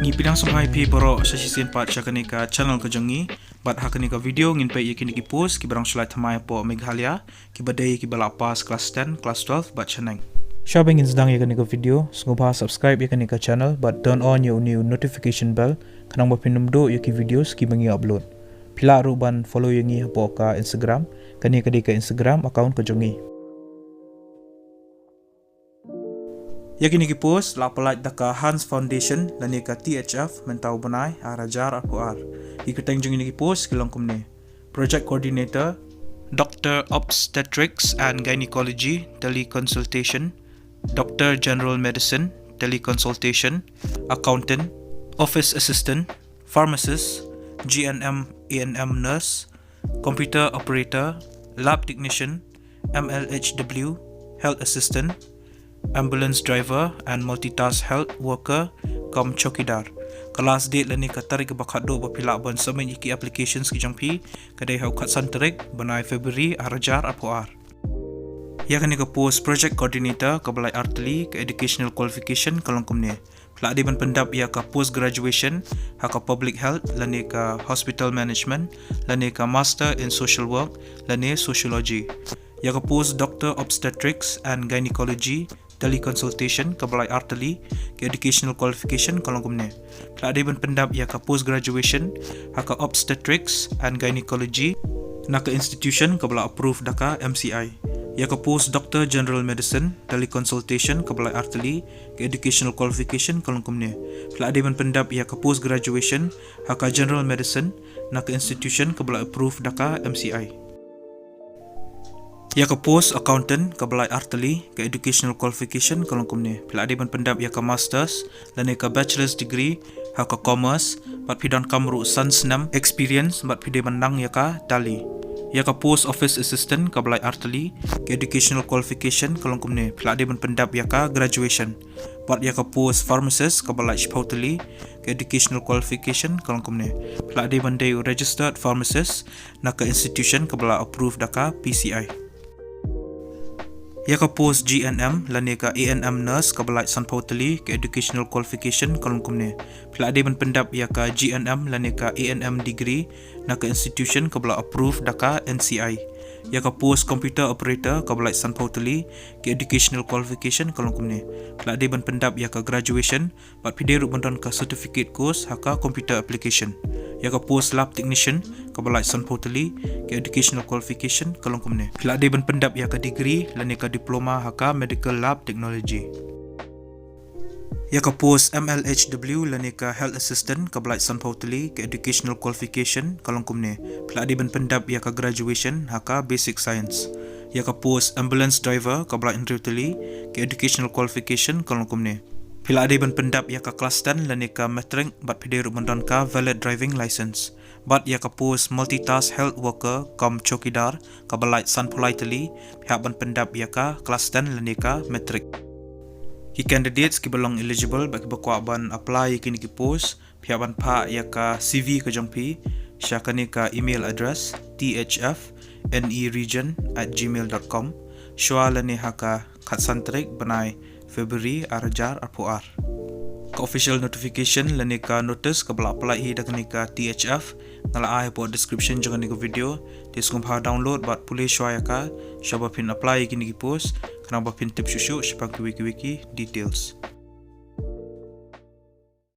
Ngi pidang sampai pi borok sesi sempat syakani ka channel ke jongi bat hakani ka video ngin pe yakini ki post ki barang sulai thamai po Meghalaya ki badai ki balapas kelas 10 kelas 12 bat chaneng. Syabang ngin sedang yakani ka video sungguh subscribe yakani ka channel but turn on your new notification bell kanang bapin numdo yaki videos ki bangi upload. Pila ruban follow yangi po ka Instagram kani ka di ka Instagram account ke jongi. Yakini ki post la pelaj daka Hans Foundation lani ka THF mentau benai arajar ar. Iketeng jeng ini ki post kilong kumne. Project Coordinator Dr. Obstetrics and Gynecology Teleconsultation, Dr. General Medicine Teleconsultation, Accountant, Office Assistant, Pharmacist, GNM ANM Nurse, Computer Operator, Lab Technician, MLHW, Health Assistant, Ambulance Driver and Multitask Health Worker kom chokidar. Kelas date lani katarik bakado bapila ban samen iki applications ki jangpi kadai hau kat santarik banai February arajar apoar. Ya kani ka post project coordinator ka balai artli ka educational qualification kalong kumne. Pla di ban pendap ya ka post graduation ha ka public health lani ka hospital management lani ka master in social work lani sociology. Ya ka post doctor obstetrics and gynecology teleconsultation ka balai artli ke educational qualification kalong kumne. Pla di ban pendap ya ka post graduation ha ka obstetrics and gynecology na ka institution ka balai approved daka MCI. Ya ka post Doctor General Medicine teleconsultation ka balai artli ke educational qualification kalong kumne. Pla di ban pendap ya ka post graduation ha ka General Medicine na ka institution ka balai approved daka MCI. Ya ka post accountant ka balai artli ka educational qualification kalong kumne. Pla di ban pendap ya ka masters lani ka bachelor's degree ha ka commerce bat pidan kamru san senam experience bat pide menang ya ka tali. Ya ka post office assistant ka balai artli ka educational qualification kalong kumne. Pla di ban pendap ya ka graduation. Bat ya ka post pharmacist ka balai shpautali ka educational qualification kalong kumne. Pla di ban day registered pharmacist na ka institution ka balai approved daka PCI. Ya ka post GNM lani ka ANM nurse ka balai sanpautali ka educational qualification kalong kumne. Pla di ban pendap ya ka GNM lani ka ANM degree na ka institution ka balai approved daka NCI. Ya ka post computer operator ka balai sanpautali ka educational qualification kalong kumne. Pla di ban pendap ya ka graduation bat pide ru bandan ka certificate course ha ka computer application. Ya ka post lab technician ka balai sanpautali ka educational qualification kalong kumne. Pla di ban pendap ya ka degree lani ka diploma ha ka medical lab technology. Ya ka post MLHW lani ka health assistant ka balai sanpautali ka educational qualification kalong kumne. Pla di ban pendap ya ka graduation ha ka basic science. Ya ka post ambulance driver ka balai indrautali ka educational qualification kalong kumne. Pila ada ban pendap ya ka kelas 10 lani ka matric bat pide ru bandan ka valid driving license. Bat ya ka post multitask health worker kom chokidar ka balai sanpolaitali pihak ban pendap ya ka kelas 10 lani ka matric. Ki candidates ki belong eligible bagi bakwa ban apply kini ki post pihak ban pa ya ka CV ke jongpi syakani ka email address thfneregion@gmail.com syua lani ha ka katsantrik banai February arajar apuar. Ka official notification lani ka notice ka bala apply hi dak ni ka THF ngala ai po description jangan ni ka video diskum ha download bat pulih syua ya ka syaba pin apply kini ki post kana ba pin tip syusyu syapa wiki details.